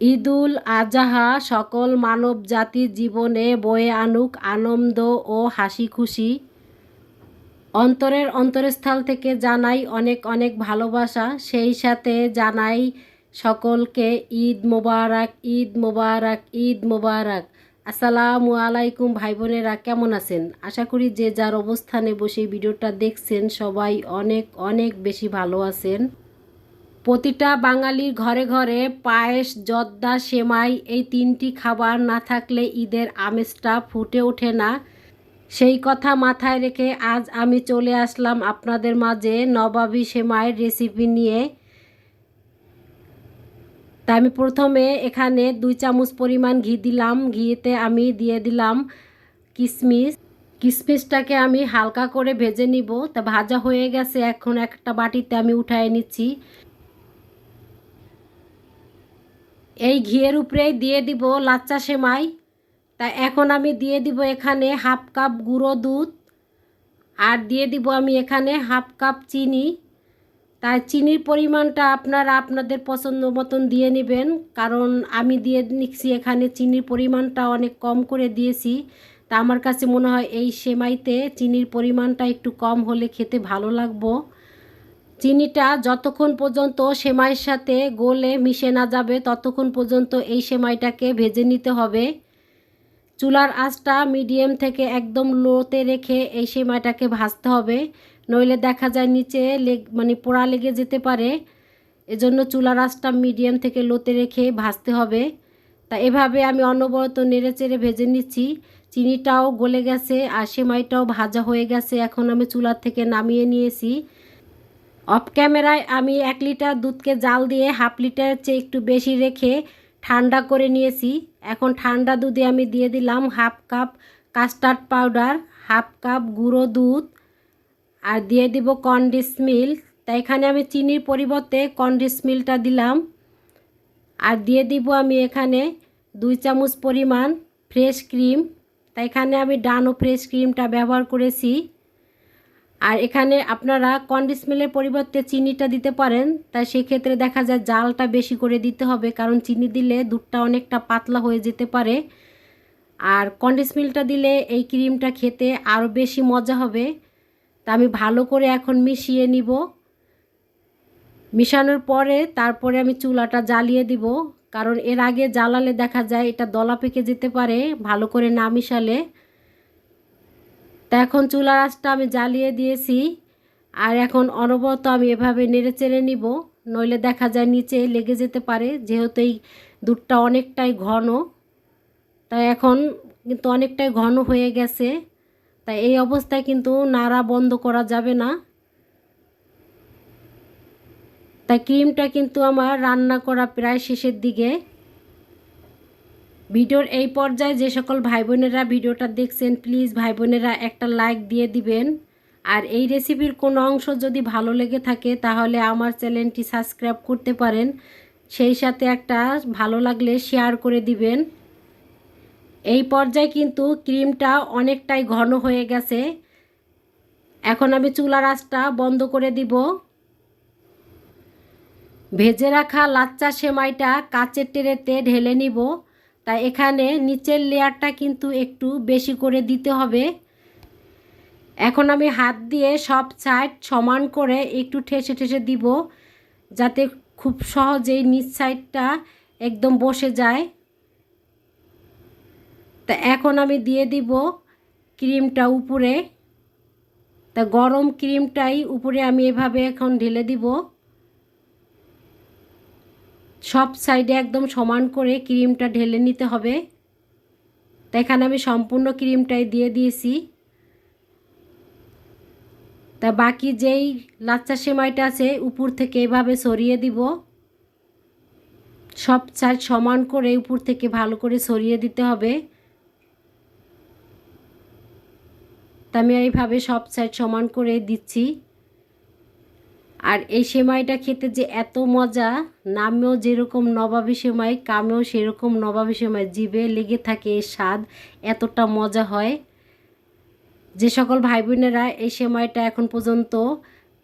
ঈদুল আজহা সকল মানব জাতির জীবনে বয়ে আনুক আনন্দ ও হাসি খুশি। অন্তরের অন্তরস্থল থেকে জানাই অনেক অনেক ভালোবাসা, সেই সাথে জানাই সকলকে ঈদ মোবারক, ঈদ মোবারক, ঈদ মোবারক। আসসালামু আলাইকুম ভাই বোনেরা, কেমন আছেন? আশা করি যে যার অবস্থানে বসে ভিডিওটা দেখছেন সবাই অনেক অনেক বেশি ভালো আছেন। প্রতিটা বাঙালির ঘরে ঘরে পায়েস, জর্দা, সেমাই এই তিনটি খাবার না থাকলে ঈদের আমেজটা ফুটে ওঠে না। সেই কথা মাথায় রেখে আজ আমি চলে আসলাম আপনাদের মাঝে নবাবী সেমাইয়ের রেসিপি নিয়ে। তা আমি প্রথমে এখানে 2 চামচ পরিমাণ ঘি দিলাম। ঘিতে আমি দিয়ে দিলাম কিশমিশ। কিশমিশটাকে আমি হালকা করে ভেজে নিব। তা ভাজা হয়ে গেছে, এখন একটা বাটিতে আমি উঠায় নিচ্ছি। এই ঘিয়ের উপরেই দিয়ে দিব লাচ্চা সেমাই। তা এখন আমি দিয়ে দিব এখানে হাফ কাপ গুঁড়ো দুধ, আর দিয়ে দিব আমি এখানে হাফ কাপ চিনি। তাই চিনির পরিমাণটা আপনারা আপনাদের পছন্দ মতন দিয়ে নেবেন, কারণ আমি দিয়ে নিচ্ছি এখানে চিনির পরিমাণটা অনেক কম করে দিয়েছি। তা আমার কাছে মনে হয় এই সেমাইতে চিনির পরিমাণটা একটু কম হলে খেতে ভালো লাগবো। চিনিটা যতক্ষণ পর্যন্ত সেমাইয়ের সাথে গলে মিশে না যাবে ততক্ষণ পর্যন্ত এই সেমাইটাকে ভেজে নিতে হবে। চুলার আঁচটা মিডিয়াম থেকে একদম লোতে রেখে এই সেমাইটাকে ভাজতে হবে, নইলে দেখা যায় নিচে পোড়া লেগে যেতে পারে। এজন্য চুলার আঁচটা মিডিয়াম থেকে লোতে রেখে ভাজতে হবে। তা এভাবে আমি অনবরত নেড়েচেড়ে ভেজে নিচ্ছি। চিনিটাও গলে গেছে আর সেমাইটাও ভাজা হয়ে গেছে। এখন আমি চুলার থেকে নামিয়ে নিয়েছি। অফ ক্যামেরায় আমি 1 লিটার দুধকে জাল দিয়ে হাফ লিটারের চেয়ে একটু বেশি রেখে ঠান্ডা করে নিয়েছি। এখন ঠান্ডা দুধে আমি দিয়ে দিলাম half cup custard powder, half cup গুঁড়ো দুধ, আর দিয়ে দিব কনডেন্স মিল্ক। তাই এখানে আমি চিনির পরিবর্তে কনডেন্স মিল্কটা দিলাম। আর দিয়ে দিব আমি এখানে 2 চামচ পরিমাণ ফ্রেশ ক্রিম। তাই এখানে আমি ডানো ফ্রেশ ক্রিমটা ব্যবহার করেছি। আর এখানে আপনারা কনডেন্স মিল্কের পরিবর্তে চিনিটা দিতে পারেন। তাই সেক্ষেত্রে দেখা যায় জালটা বেশি করে দিতে হবে, কারণ চিনি দিলে দুধটা অনেকটা পাতলা হয়ে যেতে পারে। আর কনডেন্স মিল্কটা দিলে এই ক্রিমটা খেতে আরও বেশি মজা হবে। তা আমি ভালো করে এখন মিশিয়ে নিব। মিশানোর পরে তারপরে আমি চুলাটা জ্বালিয়ে দিব, কারণ এর আগে জ্বালালে দেখা যায় এটা দলা পেকে যেতে পারে ভালো করে না মিশালে। তা এখন চুলার আঁচটা আমি জ্বালিয়ে দিয়েছি, আর এখন অনবরত আমি এভাবে নেড়েচেড়ে নিব, নইলে দেখা যায় নিচে লেগে যেতে পারে, যেহেতু এই দুধটা অনেকটাই ঘন। তাই এখন কিন্তু অনেকটাই ঘন হয়ে গেছে। তাই এই অবস্থায় কিন্তু নাড়া বন্ধ করা যাবে না। তাই ক্রিমটা কিন্তু আমার রান্না করা প্রায় শেষের দিকে। ভিডিওর এই পর্যায়ে যে সকল ভাই বোনেরা ভিডিওটা দেখছেন প্লিজ ভাই বোনেরা একটা লাইক দিয়ে দিবেন। আর এই রেসিপির কোনো অংশ যদি ভালো লেগে থাকে তাহলে আমার চ্যানেলটি সাবস্ক্রাইব করতে পারেন, সেই সাথে একটা ভালো লাগলে শেয়ার করে দিবেন। এই পর্যায়ে কিন্তু ক্রিমটা অনেকটাই ঘন হয়ে গেছে। এখন আমি চুলার আঁচটা বন্ধ করে দিব। ভেজে রাখা লাচ্চা সেমাইটা কাচের ট্রেতে ঢেলে নিব। তাই এখানে নিচের লেয়ারটা কিন্তু একটু বেশি করে দিতে হবে। এখন আমি হাত দিয়ে সব সাইড সমান করে একটু ঠেসে ঠেসে দিব, যাতে খুব সহজেই নিচ সাইডটা একদম বসে যায়। তা এখন আমি দিয়ে দিব ক্রিমটা উপরে। তা গরম ক্রিমটাই উপরে আমি এভাবে এখন ঢেলে দিব। সব সাইডে একদম সমান করে ক্রিমটা ঢেলে নিতে হবে। তা এখানে আমি সম্পূর্ণ ক্রিমটাই দিয়ে দিয়েছি। তা বাকি যেই লাচ্চা সেমাইটা আছে উপর থেকে এভাবে সরিয়ে দিব। সব সাইড সমান করে উপর থেকে ভালো করে সরিয়ে দিতে হবে। তা আমি এইভাবে সব সাইড সমান করে দিচ্ছি। আর এই সেমাইটা খেতে যে এত মজা, নামেও যেরকম নবাবী সেমাই কামেও সেরকম নবাবী সেমাই, জিভে লেগে থাকে এর স্বাদ, এতটা মজা হয়। যে সকল ভাই বোনেরা এই সেমাইটা এখন পর্যন্ত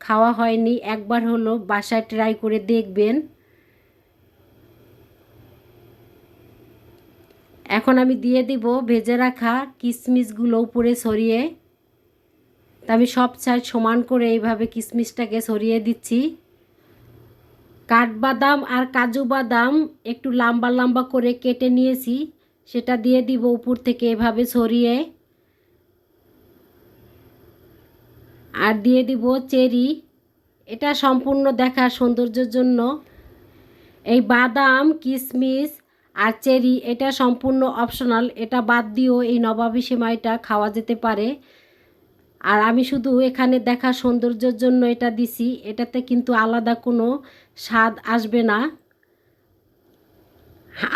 খাওয়া হয়নি একবার হলো বাসায় ট্রাই করে দেখবেন। এখন আমি দিয়ে দিব ভেজে রাখা কিশমিশগুলো উপরে ছড়িয়ে। তা আমি সব সাইড সমান করে এইভাবে কিশমিশটাকে ছড়িয়ে দিচ্ছি। কাঠবাদাম আর কাজু বাদাম একটু লম্বা লম্বা করে কেটে নিয়েছি, সেটা দিয়ে দিব উপর থেকে এভাবে ছড়িয়ে। আর দিয়ে দিব চেরি, এটা সম্পূর্ণ দেখার সৌন্দর্যের জন্য। এই বাদাম কিশমিশ আর চেরি এটা সম্পূর্ণ অপশনাল, এটা বাদ দিয়েও এই নবাবী সেমাইটা খাওয়া যেতে পারে। আর আমি শুধু এখানে দেখার সৌন্দর্যের জন্য এটা দিছি, এটাতে কিন্তু আলাদা কোনো স্বাদ আসবে না।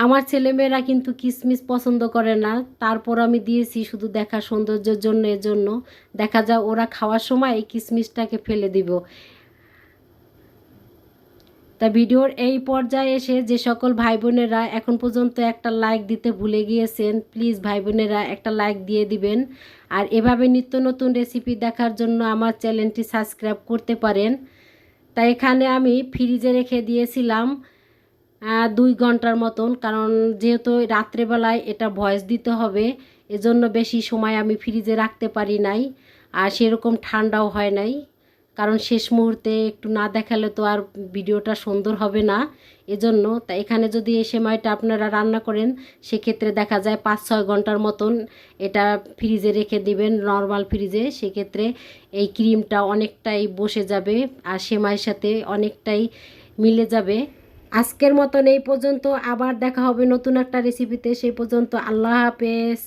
আমার ছেলেমেয়েরা কিন্তু কিশমিশ পছন্দ করে না, তারপর আমি দিয়েছি শুধু দেখার সৌন্দর্যের জন্য। এজন্য দেখা যায় ওরা খাওয়ার সময় এই কিশমিশটাকে ফেলে দিব। তা ভিডিওর এই পর্যায়ে এসে যে সকল ভাই বোনেরা এখন পর্যন্ত একটা লাইক দিতে ভুলে গিয়েছেন, প্লিজ ভাই বোনেরা একটা লাইক দিয়ে দিবেন। আর এভাবে নিত্য নতুন রেসিপি দেখার জন্য আমার চ্যানেলটি সাবস্ক্রাইব করতে পারেন। তাই এখানে আমি ফ্রিজে রেখে দিয়েছিলাম 2 ঘন্টার মতন, কারণ যেহেতু রাত্রেবেলায় এটা ভয়েস দিতে হবে, এজন্য বেশি সময় আমি ফ্রিজে রাখতে পারি নাই। আর সেরকম ঠান্ডাও হয় নাই, কারণ শেষ মুহূর্তে একটু না দেখালে তো আর ভিডিওটা সুন্দর হবে না। এজন্য তা এখানে যদি এই সেমাইটা আপনারা রান্না করেন, সেক্ষেত্রে দেখা যায় 5-6 ঘন্টার মতন এটা ফ্রিজে রেখে দিবেন, নর্মাল ফ্রিজে। সেক্ষেত্রে এই ক্রিমটা অনেকটাই বসে যাবে আর সেমাইয়ের সাথে অনেকটাই মিলে যাবে। আজকের মতন এই পর্যন্ত, আবার দেখা হবে নতুন একটা রেসিপিতে। সেই পর্যন্ত আল্লাহ হাফেজ।